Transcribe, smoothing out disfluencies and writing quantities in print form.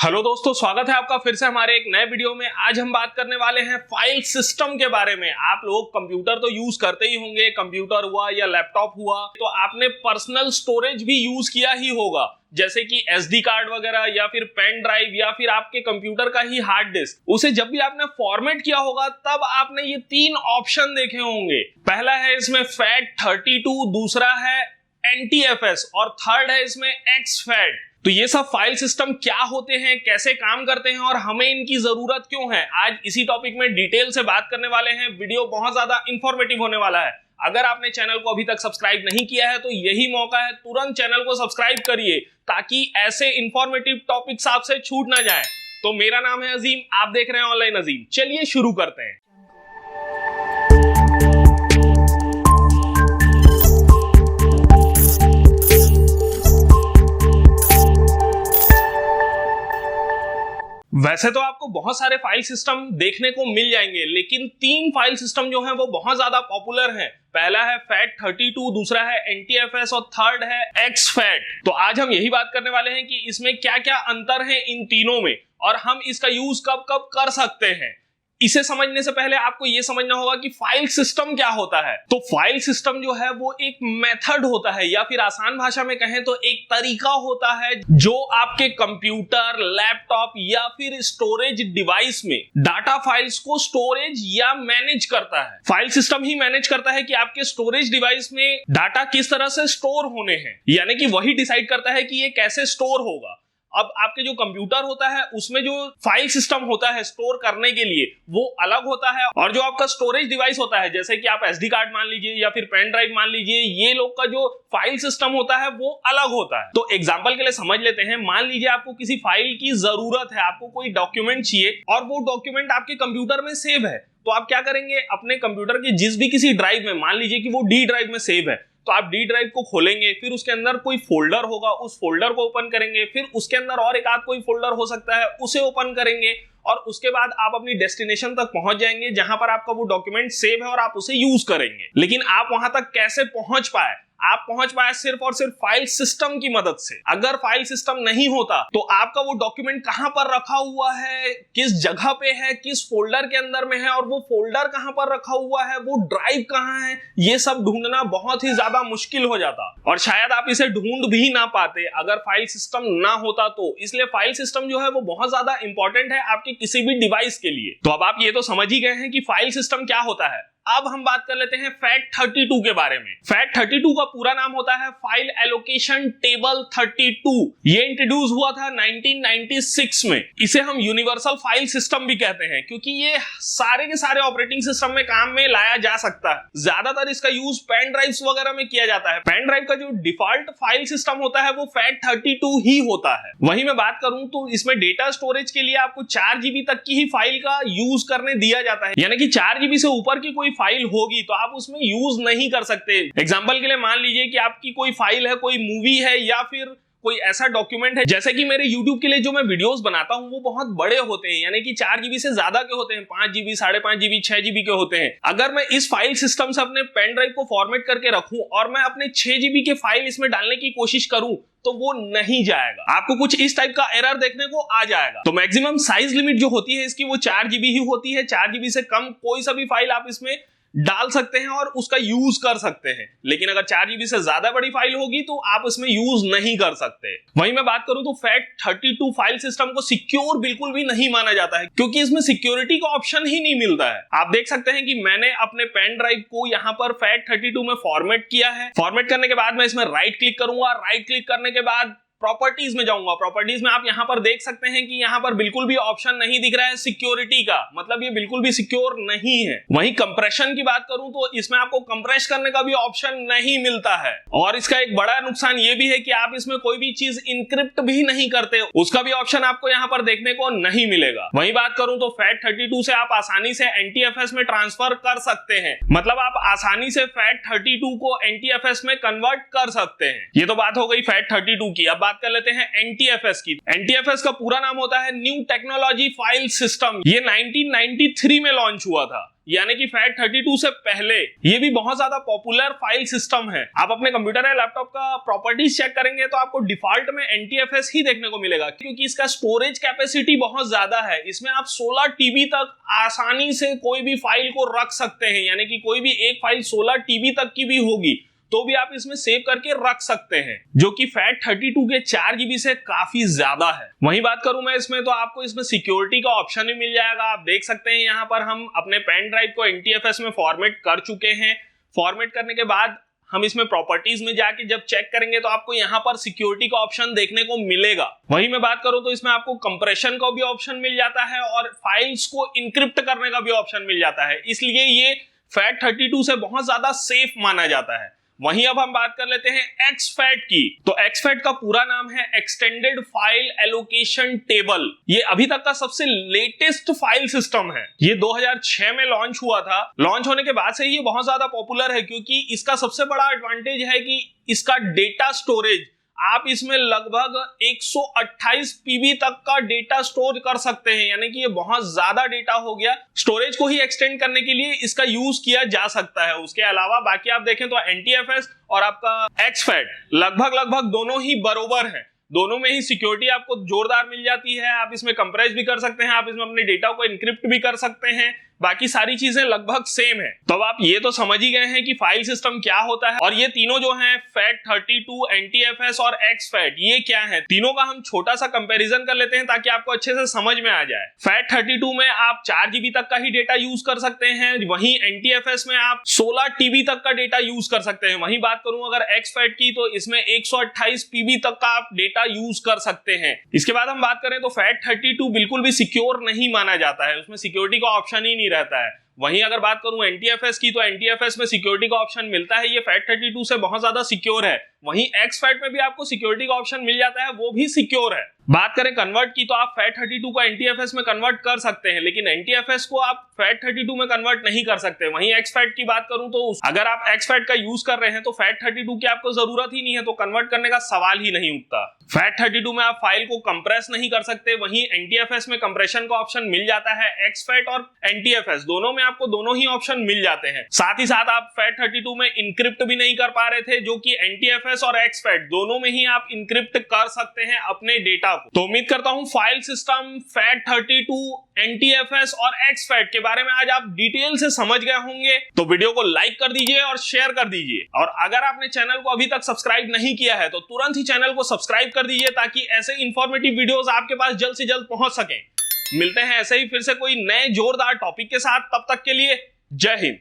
Hello दोस्तों, स्वागत है आपका फिर से हमारे एक नए वीडियो में। आज हम बात करने वाले हैं फाइल सिस्टम के बारे में। आप लोग कंप्यूटर तो यूज करते ही होंगे, कंप्यूटर हुआ या लैपटॉप हुआ, तो आपने पर्सनल स्टोरेज भी यूज किया ही होगा, जैसे कि एसडी कार्ड वगैरह या फिर पेन ड्राइव या फिर आपके कंप्यूटर का ही हार्ड डिस्क। उसे जब भी आपने फॉर्मेट किया होगा तब आपने ये तीन ऑप्शन देखे होंगे। पहला है इसमें FAT32, दूसरा है NTFS और थर्ड है इसमें exFAT। तो ये सब फाइल सिस्टम क्या होते हैं, कैसे काम करते हैं और हमें इनकी जरूरत क्यों है, आज इसी टॉपिक में डिटेल से बात करने वाले हैं। वीडियो बहुत ज्यादा इंफॉर्मेटिव होने वाला है। अगर आपने चैनल को अभी तक सब्सक्राइब नहीं किया है तो यही मौका है, तुरंत चैनल को सब्सक्राइब करिए ताकि ऐसे इंफॉर्मेटिव टॉपिक्स आपसे छूट ना जाए। तो मेरा नाम है अजीम, आप देख रहे हैं ऑनलाइन अजीम। चलिए शुरू करते हैं। वैसे तो आपको बहुत सारे फाइल सिस्टम देखने को मिल जाएंगे, लेकिन तीन फाइल सिस्टम जो हैं वो बहुत ज्यादा पॉपुलर हैं। पहला है FAT32, दूसरा है NTFS और थर्ड है exFAT। तो आज हम यही बात करने वाले हैं कि इसमें क्या क्या अंतर है इन तीनों में और हम इसका यूज कब कब कर सकते हैं। इसे समझने से पहले आपको यह समझना होगा कि फाइल सिस्टम क्या होता है। तो फाइल सिस्टम जो है वो एक मेथड होता है, या फिर आसान भाषा में कहें तो एक तरीका होता है जो आपके कंप्यूटर, लैपटॉप या फिर स्टोरेज डिवाइस में डाटा फाइल्स को स्टोरेज या मैनेज करता है। फाइल सिस्टम ही मैनेज करता है कि आपके स्टोरेज डिवाइस में डाटा किस तरह से स्टोर होने हैं, यानी कि वही डिसाइड करता है कि ये कैसे स्टोर होगा। अब आपके जो कंप्यूटर होता है उसमें जो फाइल सिस्टम होता है स्टोर करने के लिए वो अलग होता है, और जो आपका स्टोरेज डिवाइस होता है, जैसे कि आप एसडी कार्ड मान लीजिए या फिर पेन ड्राइव मान लीजिए, ये लोग का जो फाइल सिस्टम होता है वो अलग होता है। तो एग्जांपल के लिए समझ लेते हैं। मान लीजिए आपको किसी फाइल की जरूरत है, आपको कोई डॉक्यूमेंट चाहिए और वो डॉक्यूमेंट आपके कंप्यूटर में सेव है, तो आप क्या करेंगे, अपने कंप्यूटर के जिस भी किसी ड्राइव में, मान लीजिए कि वो डी ड्राइव में सेव है, तो आप डी ड्राइव को खोलेंगे, फिर उसके अंदर कोई फोल्डर होगा, उस फोल्डर को ओपन करेंगे, फिर उसके अंदर और एक आध कोई फोल्डर हो सकता है, उसे ओपन करेंगे और उसके बाद आप अपनी डेस्टिनेशन तक पहुंच जाएंगे जहां पर आपका वो डॉक्यूमेंट सेव है और आप उसे यूज करेंगे। लेकिन आप वहां तक कैसे पहुंच पाए? आप पहुंच पाए सिर्फ और सिर्फ फाइल सिस्टम की मदद से। अगर फाइल सिस्टम नहीं होता तो आपका वो डॉक्यूमेंट कहां पर रखा हुआ है, किस जगह पे है, किस फोल्डर के अंदर में है, और वो फोल्डर कहां पर रखा हुआ है, वो ड्राइव कहां है, ये सब ढूंढना बहुत ही ज्यादा मुश्किल हो जाता और शायद आप इसे ढूंढ भी ना पाते अगर फाइल सिस्टम ना होता तो। इसलिए फाइल सिस्टम जो है वो बहुत ज्यादा इंपॉर्टेंट है आपके किसी भी डिवाइस के लिए। तो अब आप ये तो समझ ही गए हैं कि फाइल सिस्टम क्या होता है। अब हम बात कर लेते हैं FAT32 के बारे में। FAT32 का पूरा नाम होता है फाइल एलोकेशन टेबल 32। ये इंट्रोड्यूस हुआ था 1996 में। इसे हम यूनिवर्सल फाइल सिस्टम भी कहते हैं क्योंकि ये सारे के सारे ऑपरेटिंग सिस्टम में काम में लाया जा सकता है। ज्यादातर इसका यूज पेन ड्राइव्स वगैरह में किया जाता है। पेन ड्राइव का जो डिफॉल्ट फाइल सिस्टम होता है वो FAT32 ही होता है। वहीं मैं बात करूं तो इसमें डेटा स्टोरेज के लिए आपको 4 GB तक की ही फाइल का यूज करने दिया जाता है, यानी कि 4 GB से ऊपर की कोई फाइल होगी तो आप उसमें यूज नहीं कर सकते। एग्जांपल के लिए मान लीजिए कि आपकी कोई फाइल है, कोई मूवी है या फिर कोई ऐसा डॉक्यूमेंट है, जैसे कि मेरे YouTube के लिए जो मैं वीडियोस बनाता हूं वो बहुत बड़े होते हैं, यानी कि 4 GB से ज्यादा के होते हैं, 5 GB, 5.5 GB, 6 GB के होते हैं। अगर मैं इस फाइल सिस्टम से अपने पेन ड्राइव को फॉर्मेट करके रखूं और मैं अपने 6 GB के फाइल इसमें डालने की कोशिश करूं तो वो नहीं जाएगा। आपको कुछ इस टाइप का एरर देखने को आ जाएगा। तो मैक्सिमम साइज लिमिट जो होती है इसकी वो 4 GB ही होती है। 4 GB से कम कोई सा भी फाइल आप इसमें डाल सकते हैं और उसका यूज कर सकते हैं, लेकिन अगर 4 GB से ज्यादा बड़ी फाइल होगी तो आप उसमें यूज नहीं कर सकते। वहीं मैं बात करूं तो FAT32 फाइल सिस्टम को सिक्योर बिल्कुल भी नहीं माना जाता है क्योंकि इसमें सिक्योरिटी का ऑप्शन ही नहीं मिलता है। आप देख सकते हैं कि मैंने अपने पेन ड्राइव को यहां पर FAT32 में फॉर्मेट किया है। फॉर्मेट करने के बाद मैं इसमें राइट क्लिक करूंगा। राइट क्लिक करने के बाद प्रॉपर्टीज में जाऊंगा। प्रॉपर्टीज में आप यहां पर देख सकते हैं कि यहां पर बिल्कुल भी ऑप्शन नहीं दिख रहा है सिक्योरिटी का, मतलब ये बिल्कुल भी सिक्योर नहीं है। वहीं कंप्रेशन की बात करूं तो इसमें आपको कंप्रेस करने का भी ऑप्शन नहीं मिलता है, और इसका एक बड़ा नुकसान ये भी है कि आप इसमें कोई भी चीज इनक्रिप्ट भी नहीं करते, उसका भी ऑप्शन आपको यहां पर देखने को नहीं मिलेगा। वहीं बात करूं तो FAT32 से आप आसानी से NTFS में ट्रांसफर कर सकते हैं, मतलब आप आसानी से FAT32 को NTFS में कन्वर्ट कर सकते हैं। ये तो बात हो गई FAT32 की। अब बात कर लेते हैं NTFS की। NTFS का पूरा नाम होता है न्यू टेक्नोलॉजी फाइल सिस्टम। ये 1993 में लॉन्च हुआ था। यानी कि FAT32 से पहले ये भी बहुत ज्यादा पॉपुलर फाइल सिस्टम है। आप अपने कंप्यूटर या लैपटॉप का प्रॉपर्टीज चेक करेंगे तो आपको डिफॉल्ट में NTFS ही देखने को मिलेगा, क्योंकि इसका स्टोरेज कैपेसिटी बहुत ज्यादा है। इसमें आप 16 TB तक आसानी से कोई भी फाइल को रख सकते हैं, यानी कि कोई भी एक फाइल 16 TB तक की भी होगी तो भी आप इसमें सेव करके रख सकते हैं, जो कि FAT32 के 4 GB से काफी ज्यादा है। वहीं बात करूं मैं इसमें, तो आपको इसमें सिक्योरिटी का ऑप्शन भी मिल जाएगा। आप देख सकते हैं यहाँ पर हम अपने पेन ड्राइव को NTFS में फॉर्मेट कर चुके हैं। फॉर्मेट करने के बाद हम इसमें प्रॉपर्टीज में जाके जब चेक करेंगे तो आपको यहाँ पर सिक्योरिटी का ऑप्शन देखने को मिलेगा। वहीं मैं बात करूं तो इसमें आपको कंप्रेशन का भी ऑप्शन मिल जाता है और फाइल्स को इनक्रिप्ट करने का भी ऑप्शन मिल जाता है, इसलिए ये FAT32 से बहुत ज्यादा सेफ माना जाता है। वहीं अब हम बात कर लेते हैं XFAT की। तो XFAT का पूरा नाम है एक्सटेंडेड फाइल एलोकेशन टेबल। ये अभी तक का सबसे लेटेस्ट फाइल सिस्टम है। ये 2006 में लॉन्च हुआ था। लॉन्च होने के बाद से ये बहुत ज्यादा पॉपुलर है, क्योंकि इसका सबसे बड़ा एडवांटेज है कि इसका डेटा स्टोरेज, आप इसमें लगभग 128 PB तक का डेटा स्टोर कर सकते हैं, यानी कि ये बहुत ज्यादा डेटा हो गया। स्टोरेज को ही एक्सटेंड करने के लिए इसका यूज किया जा सकता है। उसके अलावा बाकी आप देखें तो NTFS और आपका XFAT लगभग दोनों ही बरोबर हैं। दोनों में ही सिक्योरिटी आपको जोरदार मिल जाती है। आप इसमें कंप्रेस भी कर सकते हैं, आप इसमें अपने डेटा को इनक्रिप्ट भी कर सकते हैं, बाकी सारी चीजें लगभग सेम है। तो अब आप ये तो समझ ही गए हैं कि फाइल सिस्टम क्या होता है। और ये तीनों जो हैं FAT32, NTFS और XFAT, ये क्या है, तीनों का हम छोटा सा कंपैरिजन कर लेते हैं ताकि आपको अच्छे से समझ में आ जाए। FAT32 में आप 4 GB तक का ही डेटा यूज कर सकते हैं, वहीं NTFS में आप 16 TB तक का डेटा यूज कर सकते हैं। वहीं बात करूं अगर XFAT की, तो इसमें 128 PB तक का आप डेटा यूज कर सकते हैं। इसके बाद हम बात करें तो FAT32 बिल्कुल भी सिक्योर नहीं माना जाता है, उसमें सिक्योरिटी का ऑप्शन ही नहीं रहता है। वहीं अगर बात करूं NTFS की, तो NTFS में सिक्योरिटी का ऑप्शन मिलता है, ये FAT32 से बहुत ज्यादा सिक्योर है। वहीं XFAT में भी आपको सिक्योरिटी का ऑप्शन मिल जाता है, वो भी सिक्योर है। बात करें कन्वर्ट की, तो आप FAT32 को NTFS में कन्वर्ट कर सकते हैं, लेकिन NTFS को आप FAT32 में कन्वर्ट नहीं कर सकते। वहीं XFAT की बात करूं तो अगर आप XFAT का यूज कर रहे हैं तो FAT32 की आपको जरूरत ही नहीं है, तो कन्वर्ट करने का सवाल ही नहीं उठता। FAT32 में आप फाइल को कंप्रेस नहीं कर सकते, वहीं NTFS में कंप्रेशन का ऑप्शन मिल जाता है। XFAT और NTFS दोनों में आपको दोनों ही ऑप्शन मिल जाते हैं। साथ ही साथ आप FAT32 में इनक्रिप्ट भी नहीं कर पा रहे थे, जो कि NTFS और XFAT दोनों में ही आप इनक्रिप्ट कर सकते हैं अपने डेटा को। तो उम्मीद करता हूं फाइल सिस्टम FAT32, NTFS और XFAT के बारे में आज आप डिटेल से समझ गए होंगे। तो वीडियो को लाइक कर दीजिए और शेयर कर दीजिए, और अगर आपने चैनल को अभी तक सब्सक्राइब नहीं किया है तो तुरंत ही चैनल को सब्सक्राइब कर दीजिए, ताकि ऐसे इंफॉर्मेटिव वीडियोस आपके पास जल्द से जल्द पहुंच सके। मिलते हैं ऐसे ही फिर से कोई नए जोरदार टॉपिक के साथ, तब तक के लिए जय हिंद।